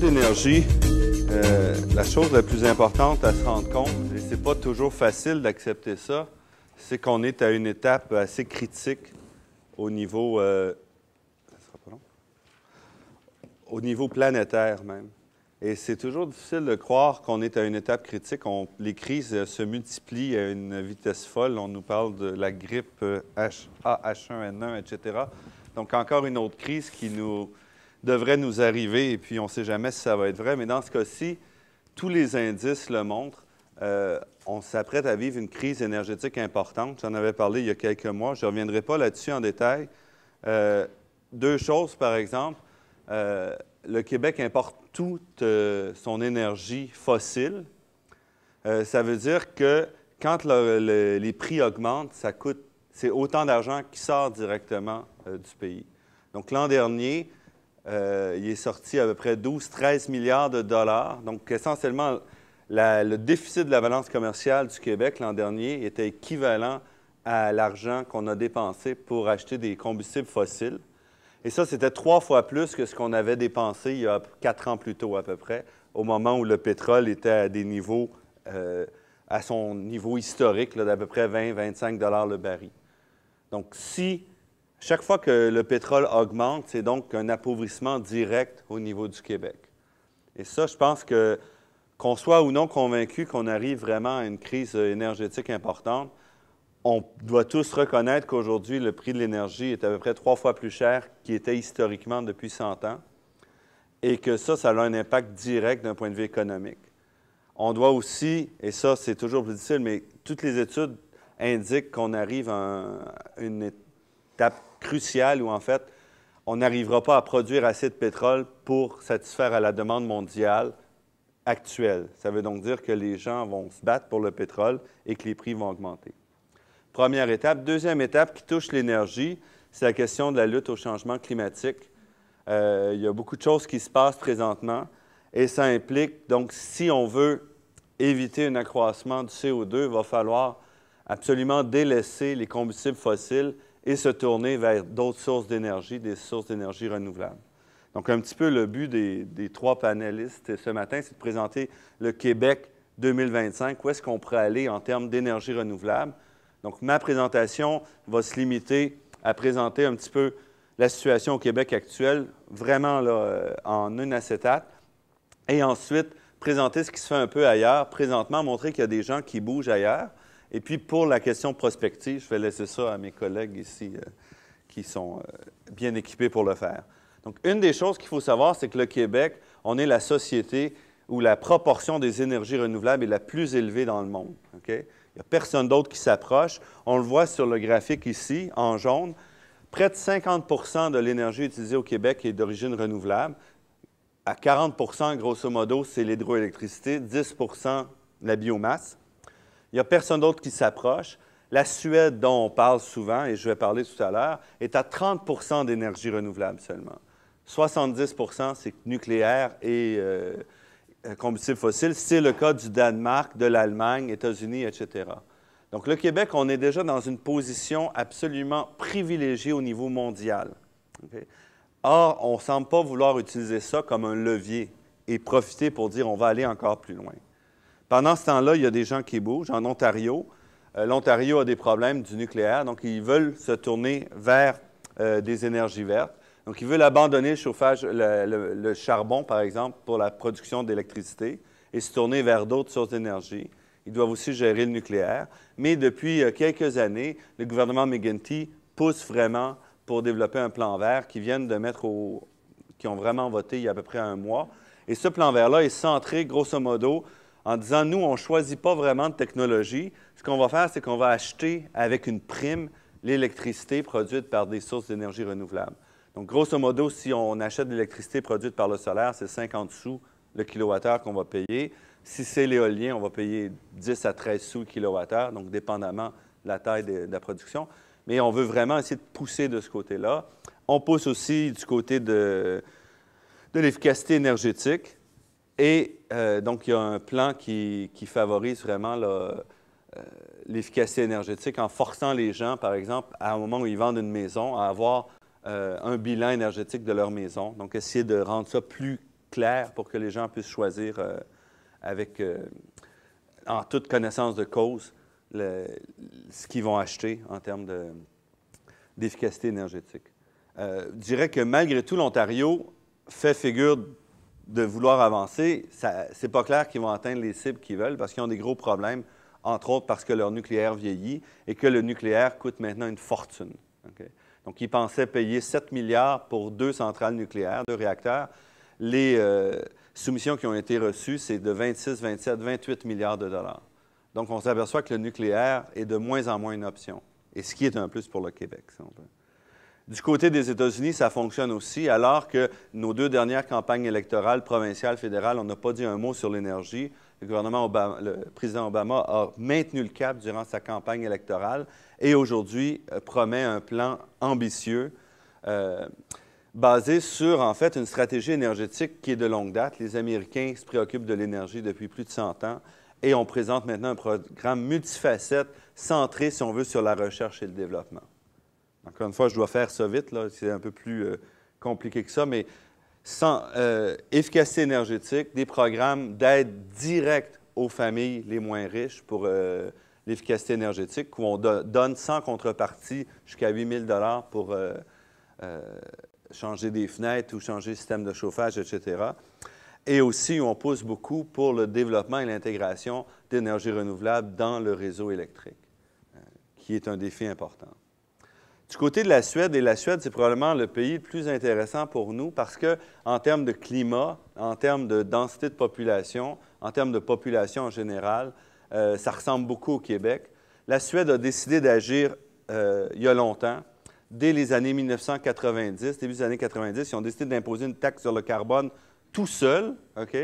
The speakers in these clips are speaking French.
d'énergie, la chose la plus importante à se rendre compte, et c'est pas toujours facile d'accepter ça, c'est qu'on est à une étape assez critique au niveau, ça sera pas long, au niveau planétaire même. Et c'est toujours difficile de croire qu'on est à une étape critique. Les crises se multiplient à une vitesse folle. On nous parle de la grippe H1N1, etc. Donc, encore une autre crise qui devrait nous arriver, et puis on ne sait jamais si ça va être vrai. Mais dans ce cas-ci, tous les indices le montrent. On s'apprête à vivre une crise énergétique importante. J'en avais parlé il y a quelques mois. Je ne reviendrai pas là-dessus en détail. Deux choses, par exemple. Le Québec importe toute son énergie fossile. Ça veut dire que quand les prix augmentent, c'est autant d'argent qui sort directement du pays. Donc, l'an dernier, il est sorti à peu près 12-13 milliards de dollars. Donc, essentiellement, le déficit de la balance commerciale du Québec l'an dernier était équivalent à l'argent qu'on a dépensé pour acheter des combustibles fossiles. Et ça, c'était 3 fois plus que ce qu'on avait dépensé il y a 4 ans plus tôt à peu près, au moment où le pétrole était à des niveaux, à son niveau historique d'à peu près 20-25 $ le baril. Donc, chaque fois que le pétrole augmente, c'est donc un appauvrissement direct au niveau du Québec. Et ça, je pense qu'on soit ou non convaincu qu'on arrive vraiment à une crise énergétique importante, on doit tous reconnaître qu'aujourd'hui, le prix de l'énergie est à peu près 3 fois plus cher qu'il était historiquement depuis 100 ans et que ça a un impact direct d'un point de vue économique. On doit aussi, et ça, c'est toujours plus difficile, mais toutes les études indiquent qu'on arrive à une étape cruciale où, en fait, on n'arrivera pas à produire assez de pétrole pour satisfaire à la demande mondiale actuelle. Ça veut donc dire que les gens vont se battre pour le pétrole et que les prix vont augmenter. Première étape. Deuxième étape qui touche l'énergie, c'est la question de la lutte au changement climatique. Il y a beaucoup de choses qui se passent présentement et ça implique, donc, si on veut éviter un accroissement du CO2, il va falloir absolument délaisser les combustibles fossiles et se tourner vers d'autres sources d'énergie, des sources d'énergie renouvelables. Donc, un petit peu le but des 3 panélistes ce matin, c'est de présenter le Québec 2025. Où est-ce qu'on pourrait aller en termes d'énergie renouvelable? Donc, ma présentation va se limiter à présenter un petit peu la situation au Québec actuelle, vraiment là, en une acétate, et ensuite présenter ce qui se fait un peu ailleurs, présentement montrer qu'il y a des gens qui bougent ailleurs. Et puis, pour la question prospective, je vais laisser ça à mes collègues ici qui sont bien équipés pour le faire. Donc, une des choses qu'il faut savoir, c'est que le Québec, on est la société où la proportion des énergies renouvelables est la plus élevée dans le monde. Okay? Il n'y a personne d'autre qui s'approche. On le voit sur le graphique ici, en jaune. Près de 50 % de l'énergie utilisée au Québec est d'origine renouvelable. À 40 % grosso modo, c'est l'hydroélectricité, 10 % la biomasse. Il n'y a personne d'autre qui s'approche. La Suède, dont on parle souvent, et je vais parler tout à l'heure, est à 30 % d'énergie renouvelable seulement. 70 % c'est nucléaire et combustibles fossiles. C'est le cas du Danemark, de l'Allemagne, États-Unis, etc. Donc, le Québec, on est déjà dans une position absolument privilégiée au niveau mondial. Okay? Or, on ne semble pas vouloir utiliser ça comme un levier et profiter pour dire on va aller encore plus loin. Pendant ce temps-là, il y a des gens qui bougent. En Ontario, l'Ontario a des problèmes du nucléaire, donc ils veulent se tourner vers des énergies vertes. Donc, ils veulent abandonner le chauffage, le charbon, par exemple, pour la production d'électricité et se tourner vers d'autres sources d'énergie. Ils doivent aussi gérer le nucléaire. Mais depuis quelques années, le gouvernement McGuinty pousse vraiment pour développer un plan vert qui viennent de mettre qui ont vraiment voté il y a à peu près 1 mois. Et ce plan vert-là est centré, grosso modo, en disant, nous, on ne choisit pas vraiment de technologie. Ce qu'on va faire, c'est qu'on va acheter avec une prime l'électricité produite par des sources d'énergie renouvelables. Donc, grosso modo, si on achète de l'électricité produite par le solaire, c'est 50 sous le kilowattheure qu'on va payer. Si c'est l'éolien, on va payer 10 à 13 sous le kilowattheure, donc dépendamment de la taille de la production. Mais on veut vraiment essayer de pousser de ce côté-là. On pousse aussi du côté de l'efficacité énergétique. Et donc, il y a un plan qui favorise vraiment l'efficacité énergétique en forçant les gens, par exemple, à un moment où ils vendent une maison, à avoir un bilan énergétique de leur maison. Donc, essayer de rendre ça plus clair pour que les gens puissent choisir en toute connaissance de cause ce qu'ils vont acheter en termes d'efficacité énergétique. Je dirais que malgré tout, l'Ontario fait figure de vouloir avancer. C'est pas clair qu'ils vont atteindre les cibles qu'ils veulent parce qu'ils ont des gros problèmes, entre autres parce que leur nucléaire vieillit et que le nucléaire coûte maintenant une fortune. Okay? Donc, ils pensaient payer 7 milliards pour 2 centrales nucléaires, 2 réacteurs. Les soumissions qui ont été reçues, c'est de 26, 27, 28 milliards de dollars. Donc, on s'aperçoit que le nucléaire est de moins en moins une option, et ce qui est un plus pour le Québec, si on veut. Du côté des États-Unis, ça fonctionne aussi, alors que nos 2 dernières campagnes électorales, provinciales, fédérales, on n'a pas dit un mot sur l'énergie. Le président Obama a maintenu le cap durant sa campagne électorale et aujourd'hui promet un plan ambitieux basé sur, en fait, une stratégie énergétique qui est de longue date. Les Américains se préoccupent de l'énergie depuis plus de 100 ans. Et on présente maintenant un programme multifacette centré, si on veut, sur la recherche et le développement. Encore une fois, je dois faire ça vite, là, c'est un peu plus compliqué que ça, mais sans efficacité énergétique, des programmes d'aide directe aux familles les moins riches pour l'efficacité énergétique, où on donne sans contrepartie jusqu'à 8 000 $ pour changer des fenêtres ou changer le système de chauffage, etc. Et aussi, on pousse beaucoup pour le développement et l'intégration d'énergies renouvelables dans le réseau électrique, qui est un défi important. Du côté de la Suède, et la Suède, c'est probablement le pays le plus intéressant pour nous parce qu'en termes de climat, en termes de densité de population, en termes de population en général, ça ressemble beaucoup au Québec. La Suède a décidé d'agir il y a longtemps. Dès les années 1990, début des années 90, ils ont décidé d'imposer une taxe sur le carbone tout seuls, OK?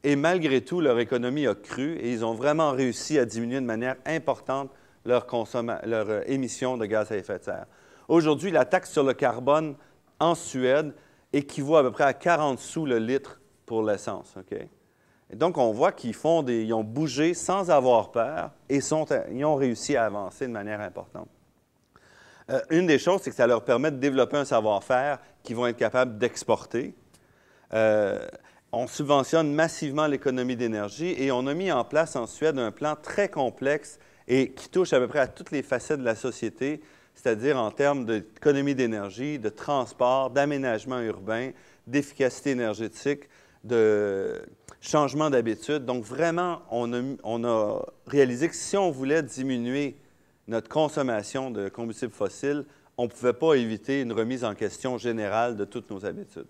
Et malgré tout, leur économie a cru et ils ont vraiment réussi à diminuer de manière importante leur émissions de gaz à effet de serre. Aujourd'hui, la taxe sur le carbone en Suède équivaut à peu près à 40 sous le litre pour l'essence, OK? Et donc, on voit qu'ils ont bougé sans avoir peur et ils ont réussi à avancer de manière importante. Une des choses, c'est que ça leur permet de développer un savoir-faire qu'ils vont être capables d'exporter. On subventionne massivement l'économie d'énergie et on a mis en place en Suède un plan très complexe et qui touche à peu près à toutes les facettes de la société, c'est-à-dire en termes d'économie d'énergie, de transport, d'aménagement urbain, d'efficacité énergétique, de changement d'habitude. Donc vraiment, on a réalisé que si on voulait diminuer notre consommation de combustibles fossiles, on ne pouvait pas éviter une remise en question générale de toutes nos habitudes.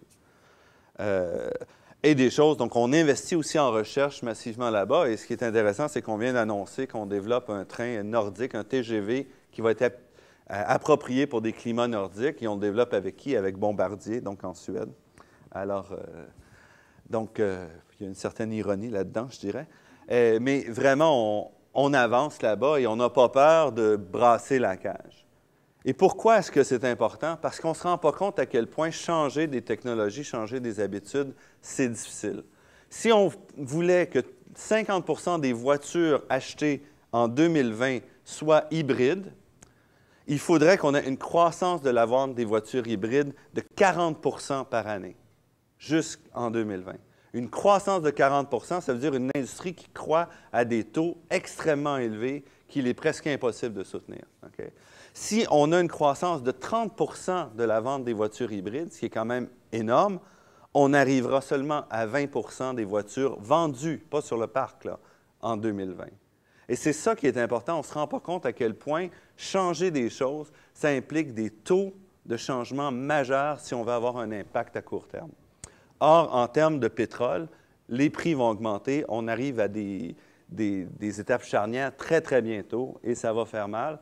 Et des choses, donc on investit aussi en recherche massivement là-bas. Et ce qui est intéressant, c'est qu'on vient d'annoncer qu'on développe un train nordique, un TGV, qui va être approprié pour des climats nordiques. Et on le développe avec qui? Avec Bombardier, donc en Suède. Alors, il y a une certaine ironie là-dedans, je dirais. Mais vraiment, on avance là-bas et on n'a pas peur de brasser la cage. Et pourquoi est-ce que c'est important? Parce qu'on ne se rend pas compte à quel point changer des technologies, changer des habitudes, c'est difficile. Si on voulait que 50 % des voitures achetées en 2020 soient hybrides, il faudrait qu'on ait une croissance de la vente des voitures hybrides de 40 % par année, jusqu'en 2020. Une croissance de 40 %, ça veut dire une industrie qui croît à des taux extrêmement élevés qu'il est presque impossible de soutenir. Okay? Si on a une croissance de 30 % de la vente des voitures hybrides, ce qui est quand même énorme, on arrivera seulement à 20 % des voitures vendues, pas sur le parc, là, en 2020. Et c'est ça qui est important. On ne se rend pas compte à quel point changer des choses, ça implique des taux de changement majeurs si on veut avoir un impact à court terme. Or, en termes de pétrole, les prix vont augmenter. On arrive à des étapes charnières très, très bientôt et ça va faire mal.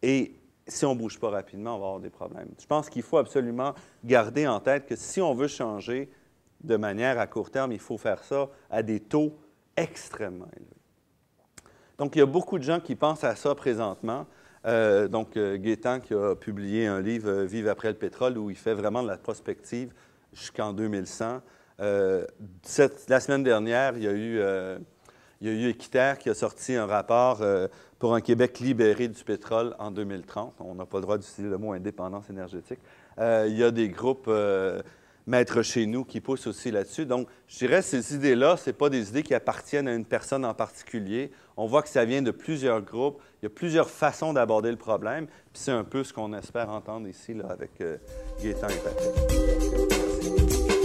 Et si on ne bouge pas rapidement, on va avoir des problèmes. Je pense qu'il faut absolument garder en tête que si on veut changer de manière à court terme, il faut faire ça à des taux extrêmement élevés. Donc, il y a beaucoup de gens qui pensent à ça présentement. Gaétan qui a publié un livre, « Vivre après le pétrole », où il fait vraiment de la prospective jusqu'en 2100. La semaine dernière, il y a eu Équiterre qui a sorti un rapport pour un Québec libéré du pétrole en 2030. On n'a pas le droit d'utiliser le mot « indépendance énergétique ». Il y a des groupes Maître chez nous qui poussent aussi là-dessus. Donc, je dirais que ces idées-là, ce pas des idées qui appartiennent à une personne en particulier. On voit que ça vient de plusieurs groupes. Il y a plusieurs façons d'aborder le problème. Puis c'est un peu ce qu'on espère entendre ici là, avec Gaétan et Patrick. Merci.